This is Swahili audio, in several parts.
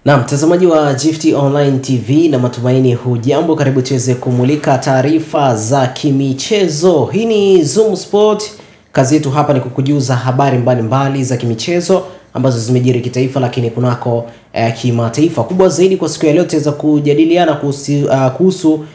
Na mtazamaji wa Gift Online TV, na matumaini hujambo, karibu tuweze kumulika taarifa za kimichezo. Hii ni Zoom Sport. Kazi yetu hapa ni kukujuza habari mbalimbali za kimichezo ambazo zimejiri kitaifa lakini kunako kimataifa. Kubwa zaidi kwa siku ya leo tutaweza kujadiliana kuhusu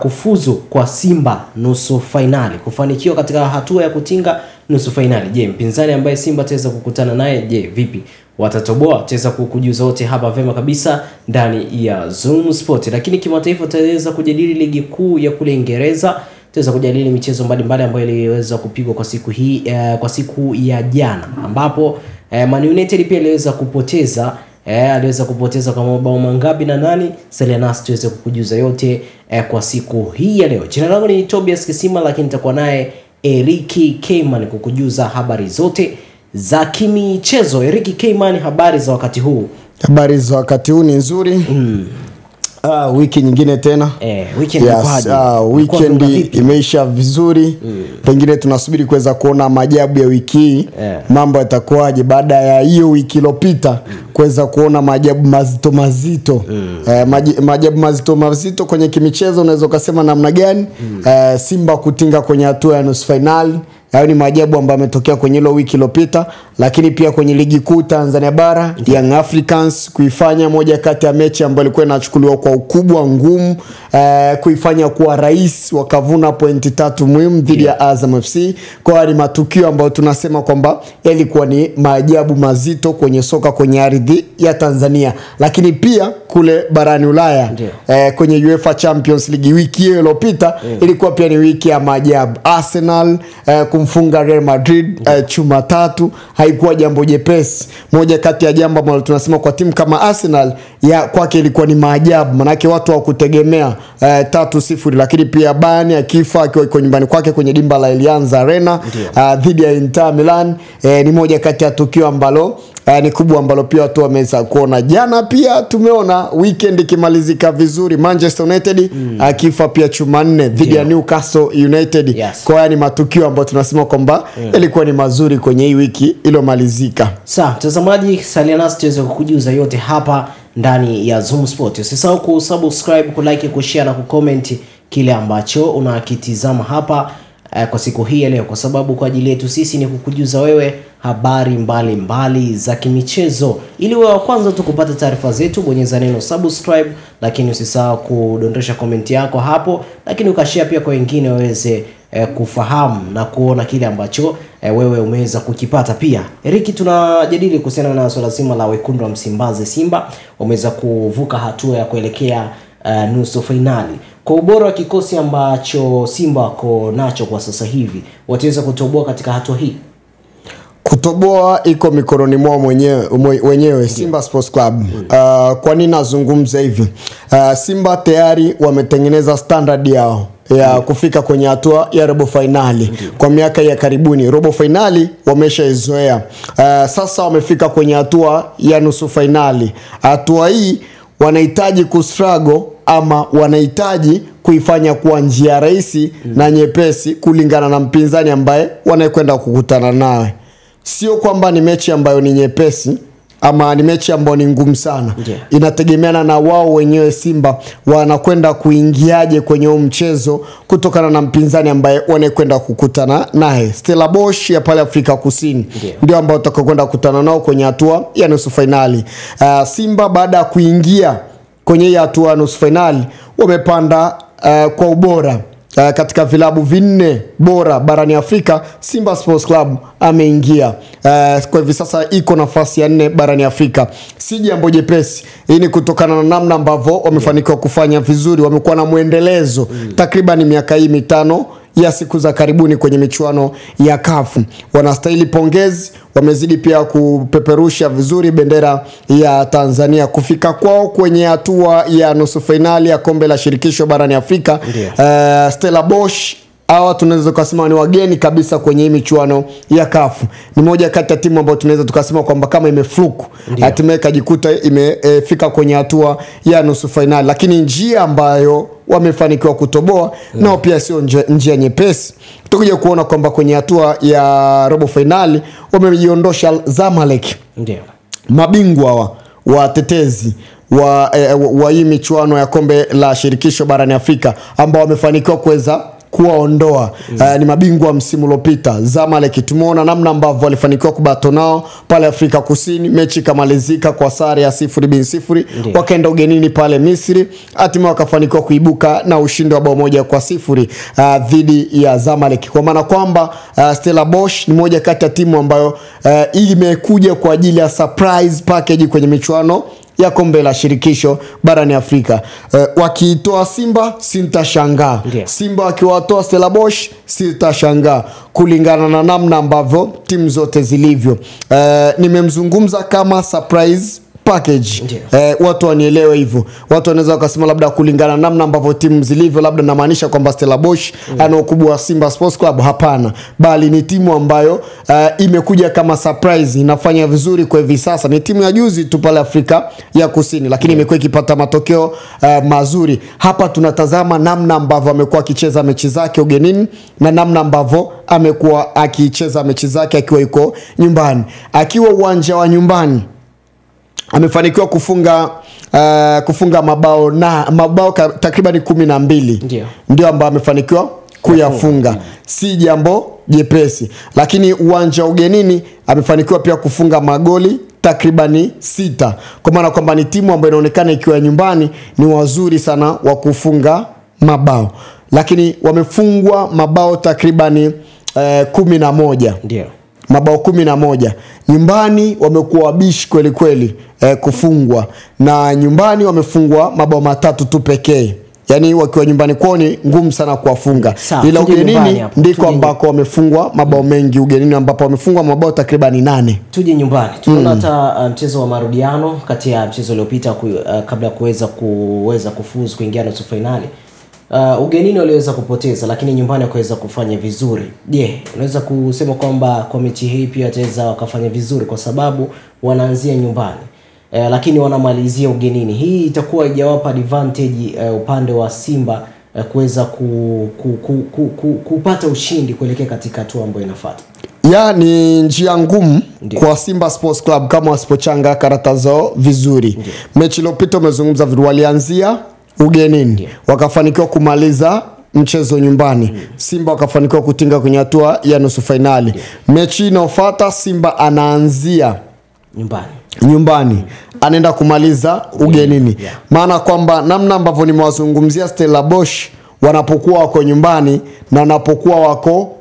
kufuzu kwa Simba nusu finali, kufanikiwa katika hatua ya kutinga nusu finali. Je, mpinzani ambaye Simba ataweza kukutana naye, je, vipi? Watatoboa? Tutaweza kukujuza wote hapa vema kabisa ndani ya Zoom Sport. Lakini kimataifa tutaweza kujadili ligi kuu ya kule Uingereza. Tutaweza kujadili michezo mbalimbali ambayo iliweza kupigwa kwa siku hii, kwa siku ya jana, ambapo Man United pia iliweza kupoteza aliweza kupoteza kwa mabao mangapi na nani? Selenas tuweze kukujuza yote kwa siku hii ya leo. Jina langu ni Tobias Kisima, lakini nitakuwa naye Eriki Keyman kukujuza habari zote za kimichezo. Eriki Keyman, habari za wakati huu? Habari za wakati huu ni nzuri. Wiki nyingine tena. Weekend weekend imeisha vizuri. Pengine tunasubiri kuweza kuona maajabu ya wiki hii. Mambo yatakuwaje baada ya hiyo wiki iliyopita, kuweza kuona maajabu mazito. Maajabu mazito kwenye kimichezo, unaweza kusema namna gani? Simba kutinga kwenye hatua ya nusu finali. Hayo ni maajabu ambayo yametokea kwenye ile wiki iliyopita. Lakini pia kwenye ligi kuu Tanzania bara, Young Africans kuifanya moja kati ya mechi ambayo ilikuwa inachukuliwa kwa ukubwa ngumu, kuifanya kuwa rais, wakavuna pointi 3 muhimu dhidi ya Azam FC. Kwa ni matukio ambayo tunasema kwamba yalikuwa ni maajabu mazito kwenye soka kwenye ardhi ya Tanzania. Lakini pia kule barani Ulaya, kwenye UEFA Champions League wiki hiyo iliyopita ilikuwa pia ni wiki ya maajabu. Arsenal kumfunga Real Madrid chuma 3 haikuwa jambo jepesi. Moja kati ya jambo ambalo tunasema kwa timu kama Arsenal kwake ilikuwa ni maajabu, manake watu hawakutegemea 3-0. Lakini pia Bayern akifa akiwa nyumbani kwake kwenye dimba la Allianz Arena dhidi ya Inter Milan, ni moja kati ya tukio ambalo ni kubwa ambalo pia watu wameweza kuona. Jana pia tumeona weekend ikimalizika vizuri, Manchester United akifa pia chuma 4 dhidi ya Newcastle United. Kwa hiyo ni matukio ambayo tunasema kwamba ilikuwa ni mazuri kwenye hii wiki iliyomalizika. Sawa, mtazamaji, salia nasi tuweze kukujuza yote hapa ndani ya Zoom Sport. Usisahau kusubscribe, kulike, kushare na kucomment kile ambacho unakitizama hapa kwa siku hii ya leo, kwa sababu kwa ajili yetu sisi ni kukujuza wewe habari mbalimbali za kimichezo. Ili wewe wa kwanza tu kupata taarifa zetu, bonyeza neno subscribe, lakini usisahau kudondosha comment yako hapo, lakini ukashare pia kwa wengine waweze kufahamu na kuona kile ambacho wewe umeweza kukipata pia. Eriki, tunajadili kuhusiana na swala zima la wekundu wa Msimbazi. Simba wameweza kuvuka hatua ya kuelekea nusu finali. Kwa ubora wa kikosi ambacho Simba wako nacho kwa sasa hivi, wataweza kutoboa katika hatua hii? Kutoboa iko mikononi mwao wenyewe Simba Sports Club. Kwa nini nazungumza hivi? Simba tayari wametengeneza standard yao ya kufika kwenye hatua ya robo finali. Kwa miaka ya karibuni robo finali wameshaizoea. Sasa wamefika kwenye hatua ya nusu finali. Hatua hii wanahitaji kustruggle, ama wanahitaji kuifanya kuwa njia rahisi na nyepesi kulingana na mpinzani ambaye wanakwenda kukutana naye. Sio kwamba ni mechi ambayo ni nyepesi ama ni mechi ambayo ni ngumu sana. Inategemeana na wao wenyewe Simba wanakwenda kuingiaje kwenye mchezo kutokana na mpinzani ambaye wanakwenda kukutana naye. Stellenbosch ya pale Afrika Kusini ndio ambao watakwenda kukutana nao kwenye hatua ya nusu finali. Simba baada ya kuingia kwenye hatua ya nusu finali wamepanda kwa ubora. Katika vilabu 4 bora barani Afrika, Simba Sports Club ameingia. Kwa hivi sasa iko nafasi ya 4 barani Afrika. Si jambo jepesi. Hii ni kutokana na namna ambavyo wamefanikiwa kufanya vizuri. Wamekuwa na muendelezo takriban miaka hii 5 ya siku za karibuni kwenye michuano ya CAF. Wanastahili pongezi, wamezidi pia kupeperusha vizuri bendera ya Tanzania. Kufika kwao kwenye hatua ya nusu finali ya kombe la shirikisho barani Afrika, Stellenbosch hawa tunaweza kusema ni wageni kabisa kwenye hii michuano ya CAF. Ni moja kati ya timu ambayo tunaweza tukasema kwamba kama imefluku, hatimaye kajikuta imefika kwenye hatua ya nusu finali. Lakini njia ambayo wamefanikiwa kutoboa nao pia sio njia nyepesi. Tutakuja kuona kwamba kwenye hatua ya robo finali wamejiondosha Zamalek, mabingwa watetezi wa hii michuano ya kombe la shirikisho barani Afrika ambao wamefanikiwa kuweza kuwaondoa ni mabingwa msimu uliopita Zamalek. Tumeona namna ambavyo walifanikiwa kubato nao pale Afrika Kusini, mechi kamalizika kwa sare ya 0-0, wakaenda ugenini pale Misri, hatimaye wakafanikiwa kuibuka na ushindi wa bao 1-0 dhidi ya Zamalek. Kwa maana kwamba Stellenbosch ni moja kati ya timu ambayo imekuja kwa ajili ya surprise package kwenye michuano ya kombe la shirikisho barani Afrika. Wakiitoa Simba sintashangaa. Simba wakiwatoa Stellenbosch sintashangaa, kulingana na namna ambavyo timu zote zilivyo. Nimemzungumza kama surprise package. Watu wanielewe hivyo. Watu wanaweza wakasema labda kulingana namna ambavyo timu zilivyo labda namaanisha kwamba Stellenbosch ana ukubwa wa Simba Sports Club. Hapana, bali ni timu ambayo imekuja kama surprise, inafanya vizuri kwa hivi sasa. Ni timu ya juzi tu pale Afrika ya Kusini, lakini imekuwa ikipata matokeo mazuri. Hapa tunatazama namna ambavyo amekuwa akicheza mechi zake ugenini na namna ambavyo amekuwa akicheza mechi zake akiwa yuko nyumbani. Akiwa uwanja wa nyumbani amefanikiwa kufunga mabao takriban 12. Ndio ambao amefanikiwa kuyafunga. Si jambo jepesi. Lakini uwanja ugenini amefanikiwa pia kufunga magoli takribani 6. Kwa maana kwamba ni timu ambayo inaonekana ikiwa nyumbani ni wazuri sana wa kufunga mabao. Lakini wamefungwa mabao takribani 11. Ndio. Mabao 11. Nyumbani wamekuwa wabishi kweli kweli kufungwa, na nyumbani wamefungwa mabao 3 tu pekee. Yaani wakiwa nyumbani kwao ni ngumu sana kuwafunga. Ila ugenini ndiko ambako wamefungwa mabao mengi, ugenini ambapo wamefungwa mabao takriban 8. Tuje nyumbani. Tunaona hata mchezo wa marudiano kati ya mchezo uliopita kabla kuweza kufuzu kuingia nusu finali. Ugenini waliweza kupoteza, lakini nyumbani wakaweza kufanya vizuri. Unaweza kusema kwamba kwa mechi hii pia wataweza wakafanya vizuri kwa sababu wanaanzia nyumbani lakini wanamalizia ugenini. Hii itakuwa ijawapa advantage upande wa Simba kuweza kupata ushindi kuelekea katika hatua ambayo inafuata. Ni njia ngumu kwa Simba Sports Club kama wasipochanga karata zao vizuri. Mechi iliyopita umezungumza vile walianzia ugenini, wakafanikiwa kumaliza mchezo nyumbani. Simba wakafanikiwa kutinga kwenye hatua ya nusu finali. Mechi inayofuata Simba anaanzia nyumbani, anaenda kumaliza ugenini. Maana kwamba namna ambavyo nimewazungumzia Stellenbosch wanapokuwa wako nyumbani na wanapokuwa wako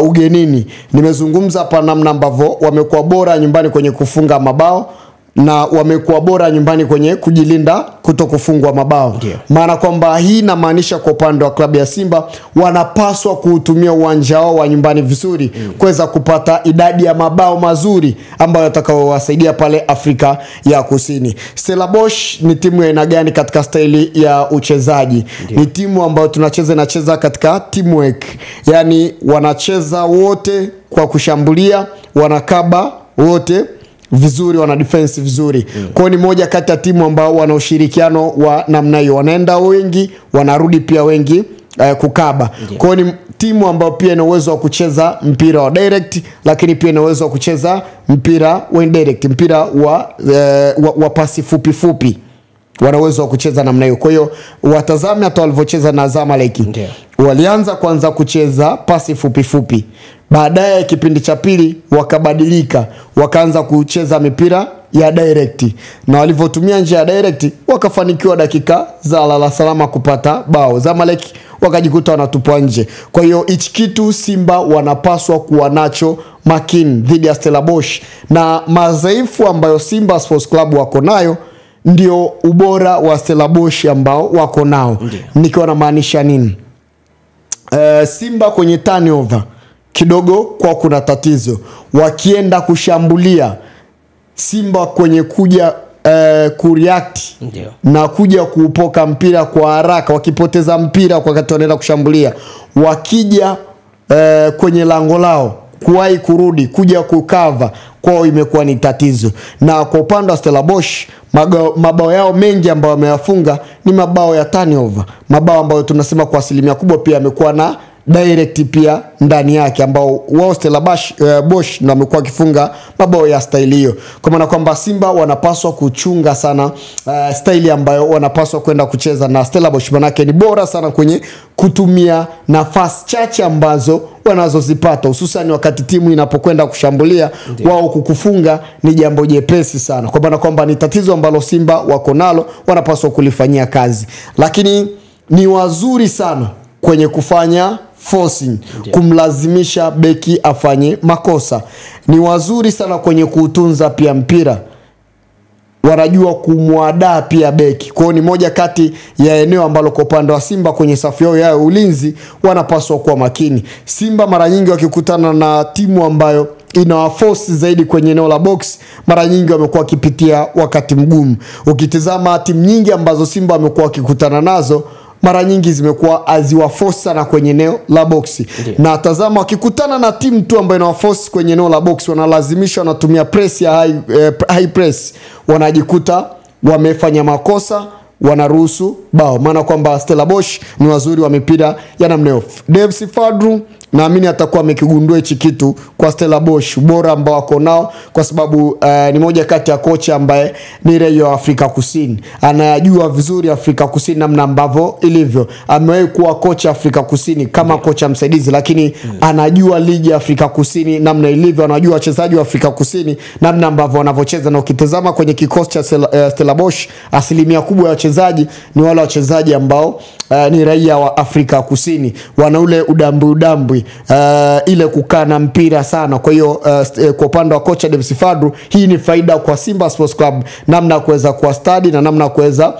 ugenini, nimezungumza hapa namna ambavyo wamekuwa bora nyumbani kwenye kufunga mabao na wamekuwa bora nyumbani kwenye kujilinda kutokufungwa mabao. Maana kwamba hii inamaanisha kwa upande wa klabu ya Simba wanapaswa kuutumia uwanja wao wa nyumbani vizuri kuweza kupata idadi ya mabao mazuri ambayo yatakayowasaidia pale Afrika ya Kusini. Stellenbosch ni timu ya aina gani katika staili ya uchezaji? Ni timu ambayo inacheza katika teamwork. Yaani wanacheza wote kwa kushambulia, wanakaba wote vizuri, wana defense vizuri. Kwa ni moja kati ya timu ambao wana ushirikiano wa namna hiyo. Wanaenda wengi, wanarudi pia wengi kukaba. Kwa ni timu ambao pia ina uwezo wa kucheza mpira wa direct, lakini pia ina uwezo wa kucheza mpira wa indirect, mpira wa pasi fupi fupi. Wana uwezo wa kucheza namna hiyo. Kwa hiyo watazame hata walivyocheza na Zamalek. Walianza kwanza kucheza pasi fupi fupi. Baadaye kipindi cha pili wakabadilika, wakaanza kucheza mipira ya direct. Na walivyotumia njia ya direct wakafanikiwa dakika za lala salama kupata bao. Zamalek wakajikuta wanatupwa nje. Kwa hiyo hichi kitu Simba wanapaswa kuwa nacho makini dhidi ya Stellenbosch, na madhaifu ambayo Simba Sports Club wako nayo ndio ubora wa Stellenbosch ambao wako nao. Nikiwa na maanisha nini? Simba kwenye turnover kidogo kwa kuna tatizo. Wakienda kushambulia, Simba kwenye kuja kureact na kuja kuupoka mpira kwa haraka, wakipoteza mpira kwa wakati wanaenda kushambulia, wakija kwenye lango lao kuwahi kurudi kuja kukava kwao imekuwa ni tatizo. Na kwa upande wa Stellenbosch mabao yao mengi ambayo wameyafunga ni mabao ya turnover, mabao ambayo tunasema kwa asilimia kubwa pia yamekuwa direct pia ndani yake, ambao wao Stellenbosch na wamekuwa kifunga mabao ya style hiyo. Kwa maana kwamba Simba wanapaswa kuchunga sana style ambayo wanapaswa kwenda kucheza na Stellenbosch, manake ni bora sana kwenye kutumia nafasi chache ambazo wanazozipata, hususan wakati timu inapokwenda kushambulia. Wao kukufunga ni jambo jepesi sana, kwa maana kwamba ni tatizo ambalo Simba wako nalo, wanapaswa kulifanyia kazi. Lakini ni wazuri sana kwenye kufanya forcing, kumlazimisha beki afanye makosa. Ni wazuri sana kwenye kutunza pia mpira, wanajua kumwadaa pia beki. Kwa ni moja kati ya eneo ambalo kwa upande wa Simba kwenye safu yao ya ulinzi wanapaswa kuwa makini. Simba mara nyingi wakikutana na timu ambayo inawaforce zaidi kwenye eneo la box, mara nyingi wamekuwa wakipitia wakati mgumu. Ukitizama timu nyingi ambazo Simba wamekuwa wakikutana nazo, mara nyingi zimekuwa aziwaforce sana kwenye eneo la box. Na tazama, wakikutana na timu tu ambayo inawaforce kwenye eneo la box, wanalazimisha, wanatumia press ya high press, wanajikuta wamefanya makosa, wanaruhusu bao. Maana kwamba Stellenbosch ni wazuri wa mipira ya namna hiyo. Devs Fadru naamini atakuwa amekigundua hichi kitu kwa Stellenbosch, bora ambao wako nao, kwa sababu ni moja kati ya kocha ambaye ni raia wa Afrika Kusini. Anayajua vizuri Afrika Kusini namna ambavyo ilivyo. Amewahi kuwa kocha Afrika Kusini kama kocha msaidizi, lakini anajua ligi ya Afrika Kusini namna ilivyo, anajua wachezaji wa Afrika Kusini namna ambavyo wanavyocheza. Na ukitazama kwenye kikosi cha Stellenbosch, asilimia kubwa ya wachezaji ni wale wachezaji ambao ni raia wa Afrika Kusini, wana ule udambwi ile kukaa na mpira sana. Kwa hiyo kwa upande wa kocha Devs Fadru, hii ni faida kwa Simba Sports Club, namna kuweza kuwa study na namna kuweza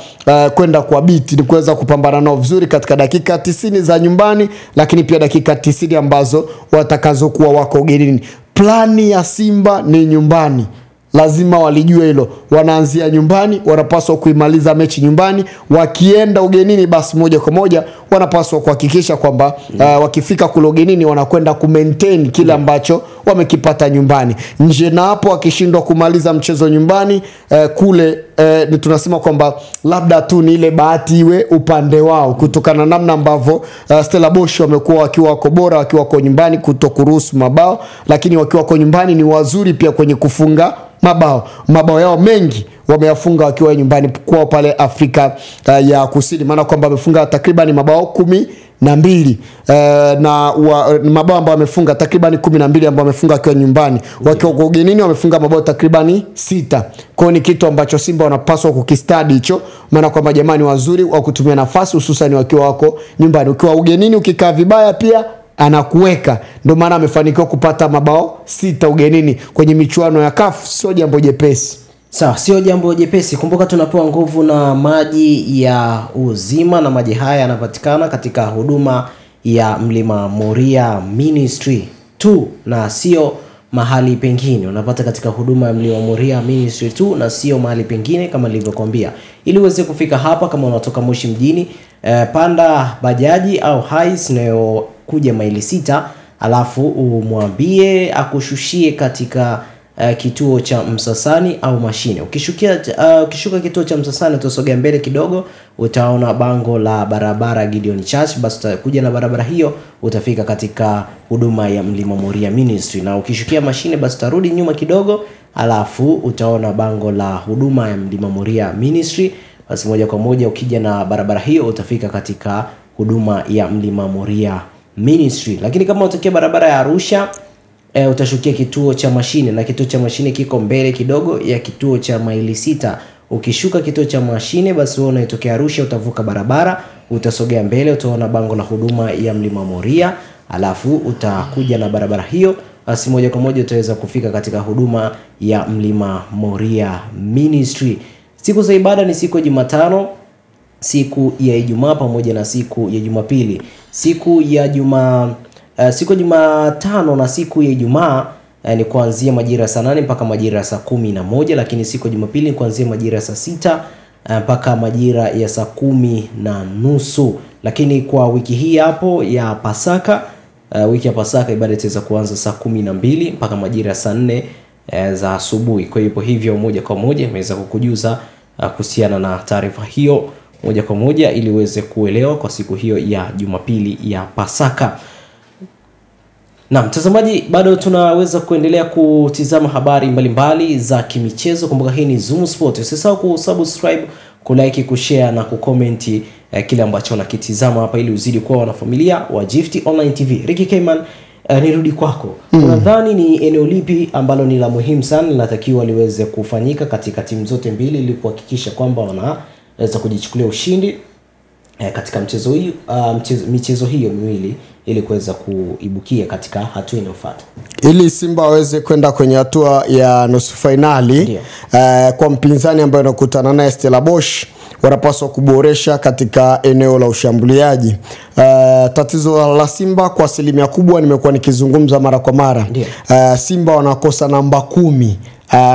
kwenda kwa beat, ni kuweza kupambana nao vizuri katika dakika 90 za nyumbani, lakini pia dakika 90 ambazo watakazokuwa wako ugenini. Plani ya Simba ni nyumbani, lazima walijue hilo. Wanaanzia nyumbani, wanapaswa kuimaliza mechi nyumbani. Wakienda ugenini, basi moja kwa moja wanapaswa kuhakikisha kwamba wakifika kule ugenini wanakwenda kumaintain kile ambacho wamekipata nyumbani. Nje na hapo, wakishindwa kumaliza mchezo nyumbani, kule ni tunasema kwamba labda tu ni ile bahati iwe upande wao, kutokana namna ambavyo Stellenbosch wamekuwa wakiwa wako bora wakiwa wako nyumbani kutokuruhusu mabao, lakini wakiwa wako nyumbani ni wazuri pia kwenye kufunga mabao. Mabao yao mengi wameyafunga wakiwa nyumbani kwa pale Afrika ya Kusini, maana kwamba wamefunga takriban mabao 12 na mabao ambayo wamefunga takriban 12 ambao wamefunga wakiwa nyumbani. Wakiwa ugenini wamefunga mabao takriban 6. Kwa ni kitu ambacho Simba wanapaswa kukistadi hicho, maana kwamba jamani wazuri wa kutumia nafasi, hususan wakiwa wako nyumbani. Ukiwa ugenini ukikaa vibaya pia anakuweka. Ndio maana amefanikiwa kupata mabao 6 ugenini kwenye michuano ya CAF. Sio jambo jepesi. Sawa, sio jambo jepesi. Kumbuka tunapewa nguvu na maji ya uzima, na maji haya yanapatikana katika huduma ya Mlima Moria Ministry tu na sio mahali pengine. Unapata katika huduma ya Mlima Moria Ministry tu na sio mahali pengine kama nilivyokuambia. Ili uweze kufika hapa, kama unatoka Moshi mjini, panda bajaji au Hiace inayokuja maili 6, alafu umwambie akushushie katika kituo cha Msasani au mashine. Ukishuka kituo cha Msasani, utasogea mbele kidogo, utaona bango la barabara Gideon Church. Basi utakuja na barabara hiyo, utafika katika huduma ya Mlima Moria Ministry. Na ukishukia mashine, basi utarudi nyuma kidogo, alafu utaona bango la huduma ya Mlima Moria Ministry. Basi moja kwa moja ukija na barabara hiyo, utafika katika huduma ya Mlima Moria Ministry. Lakini kama utokea barabara ya Arusha, utashukia kituo cha mashine, na kituo cha mashine kiko mbele kidogo ya kituo cha maili 6. Ukishuka kituo cha mashine, basi wewe unaitokea Arusha, utavuka barabara, utasogea mbele, utaona bango la huduma ya Mlima Moria, alafu utakuja na barabara hiyo, basi moja kwa moja utaweza kufika katika huduma ya Mlima Moria Ministry. Siku za ibada ni siku ya Jumatano, siku ya Ijumaa pamoja na siku ya Jumapili. Siku ya Jumatano na siku ya Ijumaa ni kuanzia majira saa 8 mpaka majira saa 11, lakini siku ya Jumapili ni kuanzia majira saa 6 mpaka majira ya saa 10:30. Lakini kwa wiki hii hapo ya Pasaka, wiki ya Pasaka ibada itaweza kuanza saa 12 mpaka majira ya saa 4 za asubuhi. Kwa hivyo moja kwa moja nimeweza kukujuza kuhusiana na taarifa hiyo moja kwa moja ili uweze kuelewa kwa siku hiyo ya Jumapili ya Pasaka. Na mtazamaji, bado tunaweza kuendelea kutizama habari mbalimbali za kimichezo. Kumbuka hii ni Zoom Sport. Usisahau kusubscribe, kulike, kushare na kucomment kile ambacho unakitizama hapa ili uzidi kuwa wanafamilia wa Gift Online TV. Ricky Kayman, nirudi kwako. Unadhani ni eneo lipi ambalo ni la muhimu sana linatakiwa liweze kufanyika katika timu zote mbili ili kuhakikisha kwamba wanaweza kujichukulia ushindi katika michezo hiyo miwili ili kuweza kuibukia katika hatua inayofuata? Ili Simba waweze kwenda kwenye hatua ya nusu finali kwa mpinzani ambaye anakutana naye Stellenbosch, wanapaswa kuboresha katika eneo la ushambuliaji. Tatizo la Simba kwa asilimia kubwa nimekuwa nikizungumza mara kwa mara. Simba wanakosa namba 10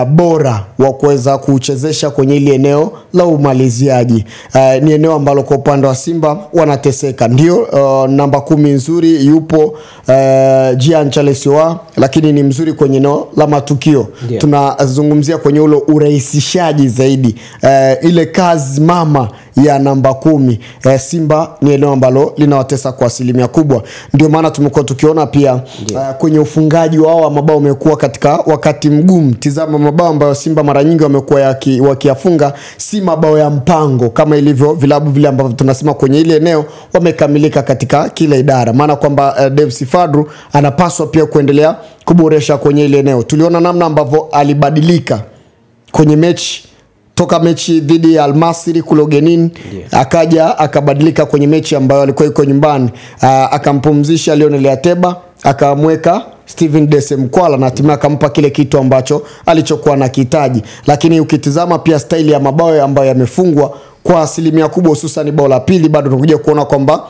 bora wa kuweza kuchezesha kwenye ile eneo la umaliziaji. Ni eneo ambalo kwa upande wa Simba wanateseka. Ndio namba 10 nzuri yupo Jean Charles Ahoua, lakini ni mzuri kwenye eneo la matukio. Tunazungumzia kwenye ule urahisishaji zaidi. Ile kazi mama ya namba 10 Simba ni eneo ambalo linawatesa kwa asilimia kubwa. Ndio maana tumekuwa tukiona pia kwenye ufungaji wao wa mabao umekuwa katika wakati mgumu. Tizama mabao ambayo Simba mara nyingi wamekuwa wakiyafunga si mabao ya mpango kama ilivyo vilabu vile ambavyo tunasema kwenye ile eneo wamekamilika katika kila idara. Maana kwamba Davis Fadru anapaswa pia kuendelea kuboresha kwenye ile eneo. Tuliona namna ambavyo alibadilika kwenye mechi toka mechi dhidi ya Al Masry kule ugenini, akaja akabadilika kwenye mechi ambayo alikuwa yuko nyumbani, akampumzisha Lionel Ateba, akamweka Steven Desemkwala na hatimaye akampa kile kitu ambacho alichokuwa anakihitaji. Lakini ukitizama pia staili ya mabao ambayo yamefungwa kwa asilimia kubwa, hususan bao la pili, bado tunakuja kuona kwamba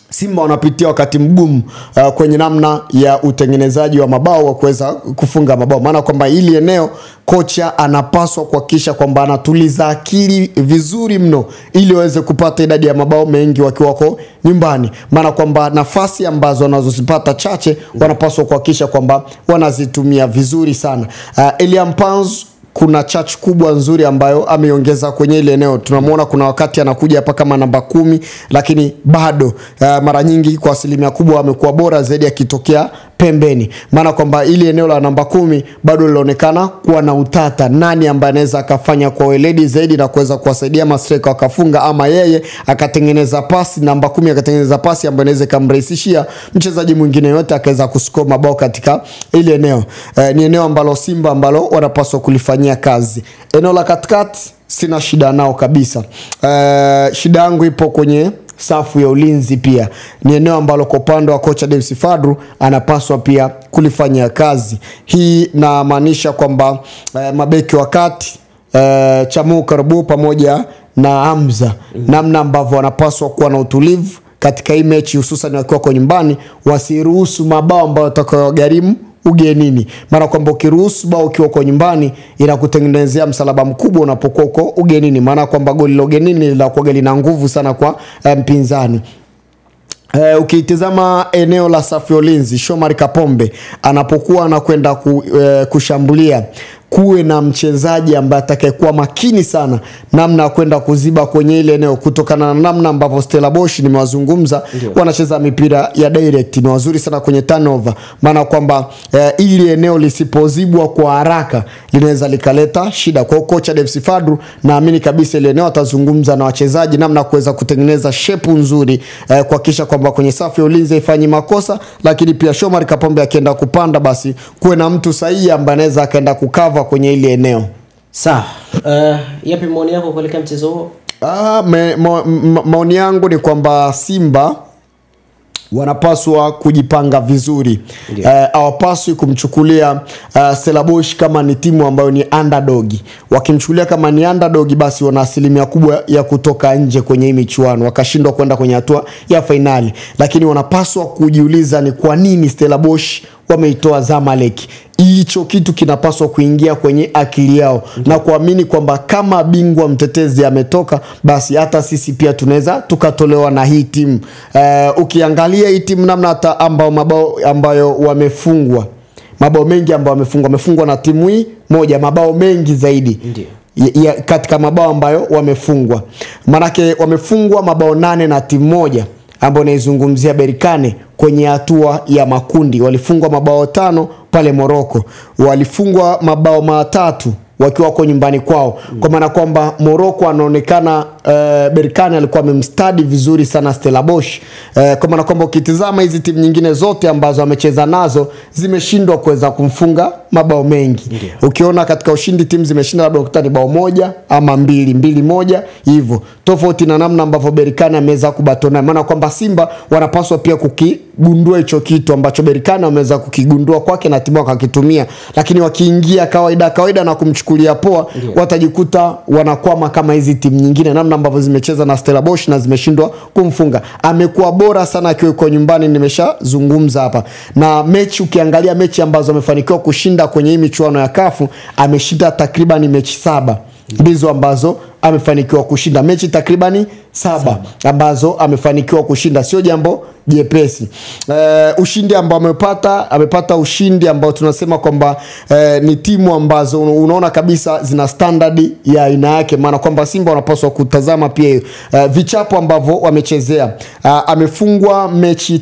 Simba wanapitia wakati mgumu kwenye namna ya utengenezaji wa mabao wa kuweza kufunga mabao. Maana kwamba hili eneo kocha anapaswa kuhakikisha kwamba anatuliza akili vizuri mno ili waweze kupata idadi ya mabao mengi wakiwako nyumbani. Maana kwamba nafasi ambazo wanazozipata chache wanapaswa kuhakikisha kwamba wanazitumia vizuri sana. Elia Mpanzu kuna charge kubwa nzuri ambayo ameongeza kwenye ile eneo. Tunamuona kuna wakati anakuja hapa kama namba 10, lakini bado mara nyingi kwa asilimia kubwa amekuwa bora zaidi akitokea pembeni. Maana kwamba ile eneo la namba 10 bado linaonekana kuwa na utata. Nani ambaye anaweza akafanya kwa weledi zaidi na kuweza kuwasaidia mastreka wakafunga, ama yeye akatengeneza pasi, namba 10 akatengeneza pasi ambayo inaweza kumrahisishia mchezaji mwingine yote akaweza kuscore mabao katika ile eneo. Ni eneo ambalo Simba ambalo wanapaswa kulifanyia kazi. Eneo la katikati sina shida nao kabisa. Shida yangu ipo kwenye safu ya ulinzi pia. Ni eneo ambalo kwa upande wa kocha Davis Fadru anapaswa pia kulifanyia kazi. Hii na maanisha kwamba mabeki wakati Chamu Karabu pamoja na Hamza, namna ambavyo wanapaswa kuwa na utulivu katika hii mechi, hususan wakiwa kwa nyumbani, wasiruhusu mabao ambayo yatakayogharimu ugenini. Maana kwamba ukiruhusu bao ukiwa kwa nyumbani inakutengenezea msalaba mkubwa unapokuwa uko ugenini. Maana kwamba goli la ugenini linakuwa lina nguvu sana kwa mpinzani. Ukitazama eneo la safu ya ulinzi, Shomari Kapombe anapokuwa anakwenda kushambulia, kuwe na mchezaji ambaye atakayekuwa makini sana namna kwenda kuziba kwenye ile eneo, kutokana na namna ambavyo Stellenbosch nimewazungumza wanacheza mipira ya direct, ni wazuri sana kwenye turnover. Maana kwamba ile eneo lisipozibwa kwa haraka linaweza likaleta shida. Kwa kocha Davis Fadru naamini kabisa ile eneo atazungumza na wachezaji namna kuweza kutengeneza shape nzuri, kuhakikisha kwamba kwenye safu ya ulinzi haifanyi makosa, lakini pia Shomari Kapombe akienda kupanda basi kuwe na mtu sahihi ambaye anaweza akaenda kukava kwenye ile eneo. Sawa. Yapi maoni yako kuelekea mchezo huo? Maoni yangu ni kwamba Simba wanapaswa kujipanga vizuri. Hawapaswi kumchukulia Stellenbosch kama ni timu ambayo ni underdog. Wakimchukulia kama ni underdog basi wana asilimia kubwa ya kutoka nje kwenye hii michuano, wakashindwa kwenda kwenye hatua ya finali. Lakini wanapaswa kujiuliza ni kwa nini Stellenbosch wameitoa Zamalek. Hicho kitu kinapaswa kuingia kwenye akili yao na kuamini kwamba kama bingwa mtetezi ametoka, basi hata sisi pia tunaweza tukatolewa na hii timu. Ukiangalia hii timu namna hata mabao ambayo wamefungwa, mabao mengi ambayo wamefungwa na timu hii moja, mabao mengi zaidi katika mabao ambayo wamefungwa. Manake wamefungwa mabao 8 na timu moja, ambao naizungumzia Berkane kwenye hatua ya makundi. Walifungwa mabao 5 pale Morocco, walifungwa mabao 3 wakiwa kwa nyumbani kwao. Kwa maana kwamba Morocco anaonekana Berkane alikuwa amemstadi vizuri sana Stellenbosch. Kwa maana kwamba ukitizama hizi timu nyingine zote ambazo amecheza nazo zimeshindwa kuweza kumfunga mabao mengi. Ukiona katika ushindi timu zimeshinda labda ukutani bao 1 ama 2-1 hivyo. Tofauti na namna ambavyo Berkane ameweza kubatona. Maana kwamba Simba wanapaswa pia kukigundua hicho kitu ambacho Berkane wameweza kukigundua kwake na timu wakakitumia. Lakini wakiingia kawaida na kumchukulia poa, watajikuta wanakwama kama hizi timu nyingine namna ambavyo zimecheza na Stellenbosch na zimeshindwa kumfunga. Amekuwa bora sana akiwa kwa nyumbani, nimeshazungumza hapa. Na mechi, ukiangalia mechi ambazo amefanikiwa kushinda kwenye hii michuano ya CAF, ameshinda takriban mechi 7 ndizo ambazo amefanikiwa kushinda. Mechi takribani 7 ambazo amefanikiwa kushinda, sio jambo jepesi. Ushindi ambao amepata ushindi ambao tunasema kwamba ni timu ambazo unaona kabisa zina standard ya aina yake. Maana kwamba Simba wanapaswa kutazama pia vichapo ambavyo wamechezea. Amefungwa mechi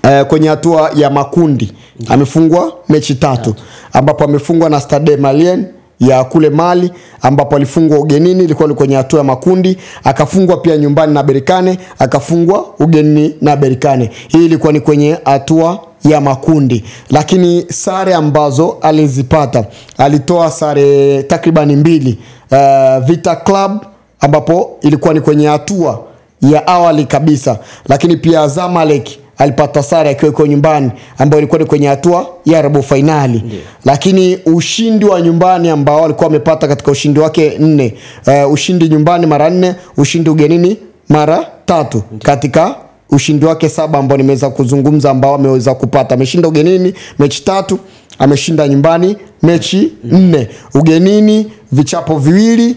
3 kwenye hatua ya makundi. Amefungwa mechi 3 ambapo amefungwa na Stade Malien ya kule Mali, ambapo alifungwa ugenini, ilikuwa kwenye hatua ya makundi. Akafungwa pia nyumbani na Berkane, akafungwa ugenini na Berkane. Hii ilikuwa ni kwenye hatua ya makundi. Lakini sare ambazo alizipata, alitoa sare takriban 2 Vita Club ambapo ilikuwa ni kwenye hatua ya awali kabisa. Lakini pia Zamalek alipata sare akiwa kwa nyumbani ambao ilikuwa ni kwenye hatua ya robo finali. Lakini ushindi wa nyumbani ambao alikuwa amepata katika ushindi wake 4, ushindi nyumbani mara 4, ushindi ugenini mara 3 katika ushindi wake 7 ambao nimeweza kuzungumza ambao ameweza kupata. Ameshinda ugenini mechi 3, ameshinda nyumbani mechi 4. Ugenini vichapo 2,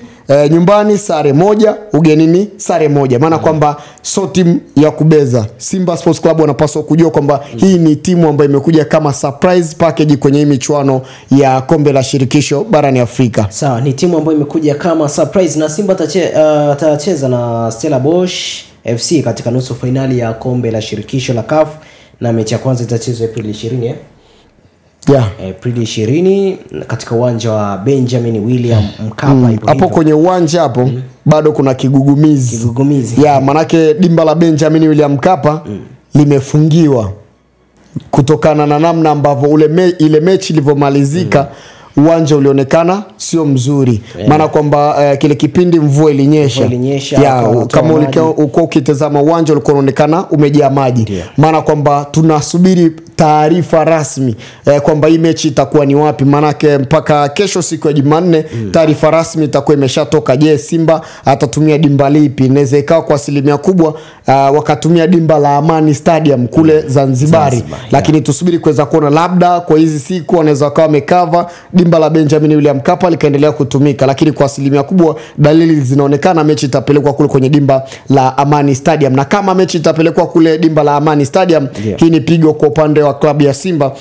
nyumbani sare 1, ugenini sare 1. Maana kwamba so timu ya kubeza. Simba Sports Club wanapaswa kujua kwamba hii ni timu ambayo imekuja kama surprise package kwenye hii michuano ya kombe la shirikisho barani Afrika. Sawa, ni timu ambayo imekuja kama surprise, na Simba atacheza na Stellenbosch FC katika nusu finali ya kombe la shirikisho la CAF, na mechi ya kwanza itachezwa Aprili 20 Aprili 20 katika uwanja wa Benjamin William Mkapa. Hapo kwenye uwanja hapo bado kuna kigugumizi. Manake dimba la Benjamin William Mkapa limefungiwa kutokana na namna ambavyo ile mechi ilivyomalizika. Uwanja ulionekana sio mzuri. Maana kwamba kile kipindi mvua ilinyesha. Kama uko ukitazama uwanja ulikuwa unaonekana umejaa maji. Maana kwamba tunasubiri taarifa rasmi kwamba hii mechi itakuwa ni wapi. Manake mpaka kesho siku ya Jumanne taarifa rasmi itakuwa imeshatoka. Je, Simba atatumia dimba lipi? Inaweza ikawa kwa asilimia kubwa wakatumia dimba la Amani Stadium kule Zanzibari. Lakini tusubiri kuweza kuona, labda kwa hizi siku wanaweza wakawa wamekava dimba la Benjamin William Mkapa likaendelea kutumika. Lakini kwa asilimia kubwa dalili zinaonekana mechi itapelekwa kule kwenye dimba la Amani Stadium. Na kama mechi itapelekwa kule dimba la Amani Stadium, hii ni pigo kwa upande wa klabu ya Simba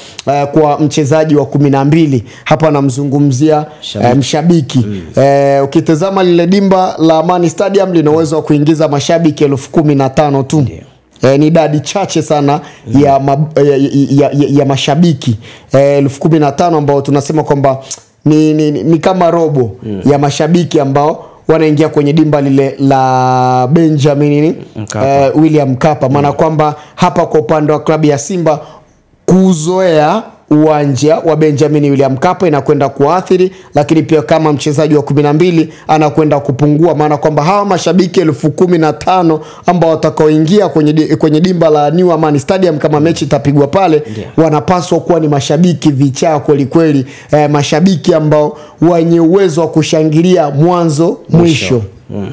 kwa mchezaji wa 12. Hapa namzungumzia mshabiki. Ukitazama lile dimba la Amani Stadium lina uwezo wa kuingiza mashabiki 15,000 tu. Ni idadi chache sana ya mashabiki 15,000 ambao tunasema kwamba ni kama robo ya mashabiki ambao wanaingia kwenye dimba lile la Benjamin William Mkapa. Maana kwamba hapa kwa upande wa klabu ya Simba kuzoea uwanja wa Benjamin William Mkapa inakwenda kuathiri, lakini pia kama mchezaji wa 12 anakwenda kupungua. Maana kwamba hawa mashabiki 15,000 ambao watakaoingia kwenye dimba la New Amani Stadium kama mechi itapigwa pale, wanapaswa kuwa ni mashabiki vichaa kweli kweli, mashabiki ambao wenye uwezo wa kushangilia mwanzo mwisho.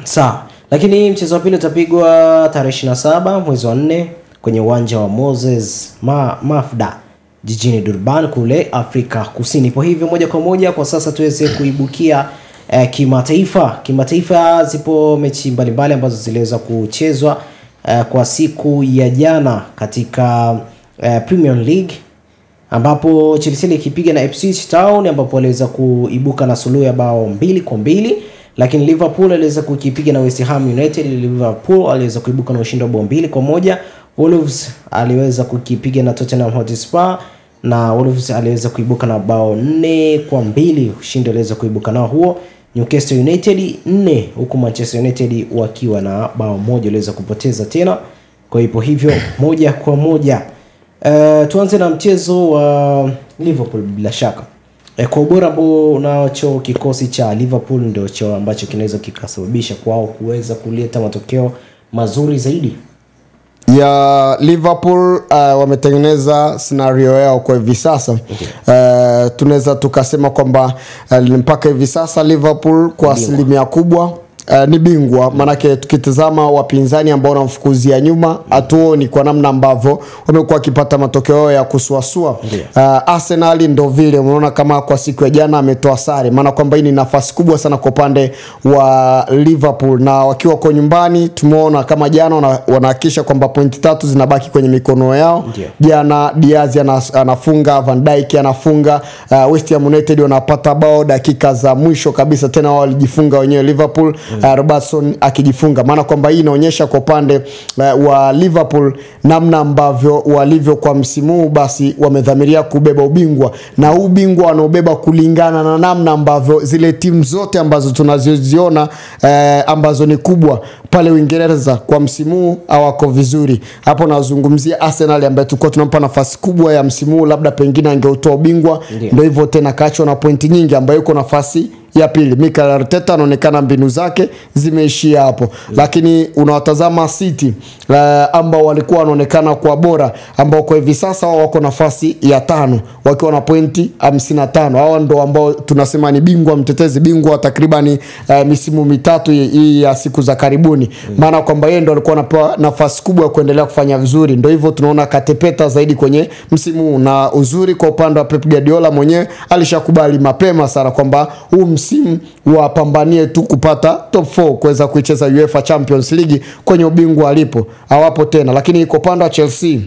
Sawa, lakini mchezo wa pili utapigwa tarehe 27 mwezi wa 4 kwenye uwanja wa Moses Mafda jijini Durban kule Afrika Kusini. Kwa hivyo moja kwa moja kwa sasa tuweze kuibukia kimataifa. Zipo mechi mbalimbali ambazo ziliweza kuchezwa kwa siku ya jana katika Premier League, ambapo Chelsea ikipiga na Ipswich Town, ambapo waliweza kuibuka na suluhu ya bao 2-2. Lakini Liverpool aliweza kukipiga na West Ham United. Liverpool aliweza kuibuka na ushindi wa bao 2-1. Wolves aliweza kukipiga na Tottenham Hotspur na Wolves aliweza kuibuka na bao 4-2. Ushindi aliweza kuibuka nao huo. Newcastle United 4 huku Manchester United wakiwa na bao 1 aliweza kupoteza tena. Kwa hivyo 1-1. Tuanze na mchezo wa Liverpool bila shaka. Kwa ubora ambao unacho kikosi cha Liverpool ndio cho ambacho kinaweza kikasababisha kwao kuweza kuleta matokeo mazuri zaidi. Ya Liverpool wametengeneza scenario yao kwa hivi sasa. Tunaweza tukasema kwamba mpaka hivi sasa Liverpool kwa asilimia kubwa ni bingwa. Manake tukitazama wapinzani ambao wanamfukuzia nyuma hatuoni kwa namna ambavyo wamekuwa wakipata matokeo ya kusuasua. Arsenal ndio vile unaona kama kwa siku ya jana ametoa sare, maana kwamba hii ni nafasi kubwa sana kwa upande wa Liverpool, na wakiwa kwa nyumbani tumeona kama jana wanahakisha kwamba pointi 3 zinabaki kwenye mikono yao. Jana Diaz anafunga, Van Dijk anafunga, West Ham United wanapata bao dakika za mwisho kabisa, tena wao walijifunga wenyewe Liverpool. Robertson akijifunga, maana kwamba hii inaonyesha kwa upande wa Liverpool namna ambavyo walivyo kwa msimu huu, basi wamedhamiria kubeba ubingwa, na ubingwa wanaobeba kulingana na namna ambavyo zile timu zote ambazo tunaziona ambazo ni kubwa pale Uingereza kwa msimu huu hawako vizuri. Hapo nazungumzia Arsenal ambaye tulikuwa tunampa nafasi kubwa ya msimu huu, labda pengine angeutoa ubingwa, ndio hivyo tena kaachwa na pointi nyingi ambayo yuko nafasi ya pili. Mikel Arteta anaonekana mbinu zake zimeishia hapo. Lakini unawatazama City ambao walikuwa wanaonekana kwa bora, ambao kwa hivi sasa wako nafasi ya 5 wakiwa na pointi 55. Hao ndio ambao tunasema ni bingwa mtetezi, bingwa takriban misimu mitatu hii ya siku za karibuni. Maana kwamba yeye ndio alikuwa anapewa nafasi kubwa ya kuendelea kufanya vizuri. Ndio hivyo tunaona katepeta zaidi kwenye msimu huu, na uzuri kwa upande wa Pep Guardiola mwenyewe alishakubali mapema sana kwamba huu msimu wapambanie tu kupata top 4 kuweza kuicheza UEFA Champions League kwenye ubingwa alipo. Hawapo tena. Lakini kwa upande wa Chelsea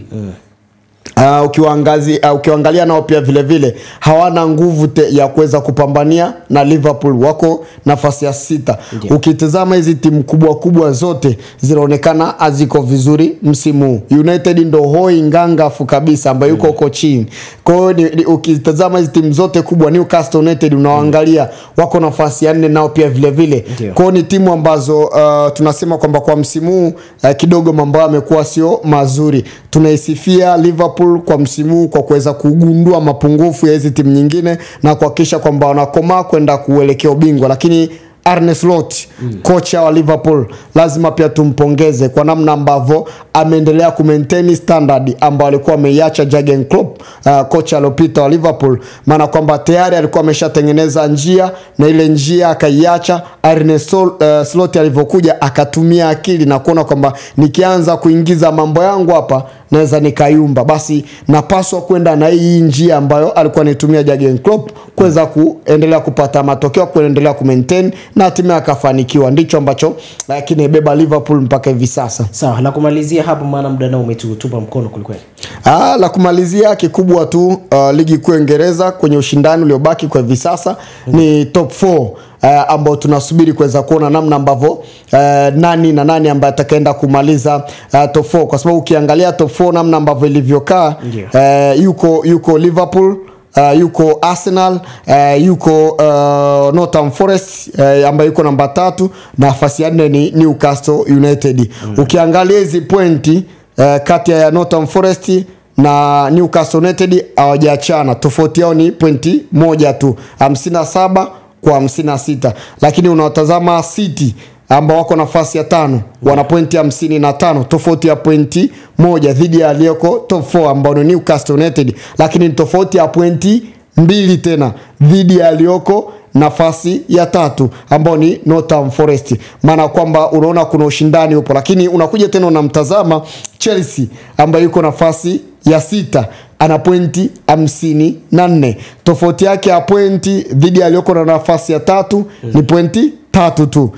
ukiangalia nao pia vile vile hawana nguvu ya kuweza kupambania na Liverpool, wako nafasi ya 6. Ukitazama hizi timu kubwa zote zinaonekana haziko vizuri msimu. United ndo hoi ngangafu kabisa ambayo yuko huko chini. Kwa hiyo ukitazama hizi timu zote kubwa, Newcastle United unaangalia wako nafasi ya 4 nao pia vile vile. Kwa hiyo ni timu ambazo tunasema kwamba kwa msimu kidogo mambo yamekuwa sio mazuri. Tunaisifia Liverpool kwa msimu kwa kuweza kugundua mapungufu ya hizi timu nyingine na kuhakikisha kwamba wanakomaa kwenda kuelekea ubingwa. Lakini Arne Slot, kocha wa Liverpool, lazima pia tumpongeze kwa namna ambavyo ameendelea kumaintain standard ambayo alikuwa ameiacha Jurgen Klopp, kocha aliyopita wa Liverpool. Maana kwamba tayari alikuwa ameshatengeneza njia na ile njia akaiacha. Arne Slot alivyokuja akatumia akili na kuona kwamba nikianza kuingiza mambo yangu hapa naweza nikayumba, basi napaswa kwenda na hii njia ambayo alikuwa anitumia Jurgen Klopp kuweza kuendelea kupata matokeo, kuendelea kumaintain na hatimaye akafanikiwa. Ndicho ambacho kinebeba Liverpool mpaka hivi sasa. Sawa, la kumalizia hapo maana muda nao umetutupa mkono kulikweli. La kumalizia kikubwa tu, ligi kuu ya Uingereza kwenye ushindani uliobaki kwa hivi sasa ni top 4 ambao tunasubiri kuweza kuona namna ambavyo nani na nani ambaye atakaenda kumaliza top 4, kwa sababu ukiangalia top 4 namna ambavyo ilivyokaa, yuko Liverpool, yuko Arsenal, yuko Nottingham Forest ambaye yuko namba 3, nafasi ya 4 ni Newcastle United. Ukiangalia hizi pointi kati ya Nottingham Forest na Newcastle United hawajaachana, tofauti yao ni pointi 1 tu, 57 kwa 56. Lakini unawatazama City ambao wako nafasi ya 5 wana pointi 55, tofauti ya pointi 1 dhidi ya aliyoko top 4 ambao ni Newcastle United, lakini tofauti ya pointi 2 tena dhidi ya aliyoko nafasi ya 3 ambao ni Nottingham Forest. Maana kwamba unaona kuna ushindani upo. Lakini unakuja tena unamtazama Chelsea ambaye yuko nafasi ya 6 ana pointi 54, tofauti yake ya pointi dhidi ya aliyoko na nafasi ya 3 ni pointi 3 tu.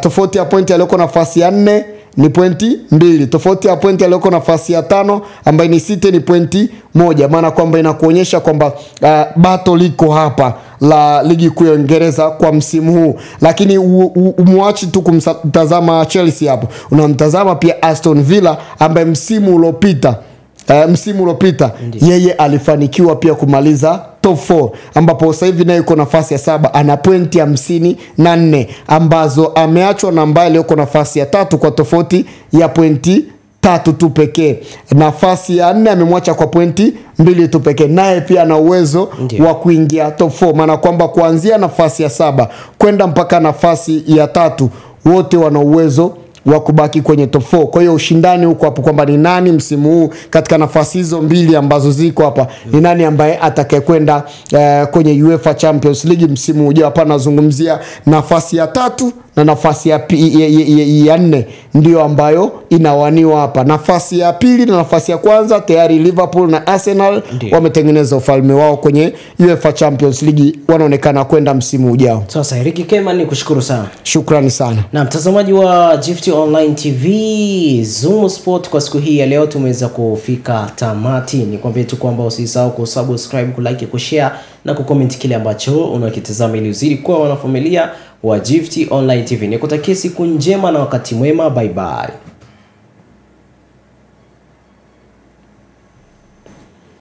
Tofauti ya pointi aliyoko nafasi ya 4 ni pointi 2, tofauti ya pointi aliyoko nafasi ya 5 ambaye ni 6 ni pointi 1. Maana kwamba inakuonyesha kwamba battle liko hapa la ligi kuu ya Uingereza kwa msimu huu. Lakini umuachi tu kumtazama Chelsea hapo, unamtazama pia Aston Villa ambaye msimu uliopita yeye alifanikiwa pia kumaliza top 4, ambapo sasa hivi naye yuko nafasi ya 7, ana pointi 54 ambazo ameachwa na ambaye yuko nafasi ya 3 kwa tofauti ya pointi 3 tu pekee. Nafasi ya 4 amemwacha kwa pointi 2 tu pekee, naye pia ana uwezo wa kuingia top 4, maana kwamba kuanzia nafasi ya 7 kwenda mpaka nafasi ya 3 wote wana uwezo wa kubaki kwenye top 4. Kwa hiyo ushindani huko hapo kwamba ni nani msimu huu katika nafasi hizo mbili ambazo ziko hapa, ni nani ambaye atakayekwenda kwenye UEFA Champions League msimu ujao. Hapa nazungumzia nafasi ya 3 na nafasi ya 4 ndio ambayo inawaniwa hapa. Nafasi ya 2 na nafasi ya kwanza tayari Liverpool na Arsenal wametengeneza ufalme wao kwenye UEFA Champions League, wanaonekana kwenda msimu ujao. Sasa Eric Kema, ni kushukuru sana. Shukrani sana. Na mtazamaji wa Gift Online TV, Zoom Sport kwa siku hii ya leo tumeweza kufika tamati. Nikwambie tu kwamba usisahau kusubscribe, kulike, kushare na kucomment kile ambacho unakitazama ili uzidi kuwa wanafamilia wa Gift Online TV. Nikutakia siku njema na wakati mwema. Bye bye.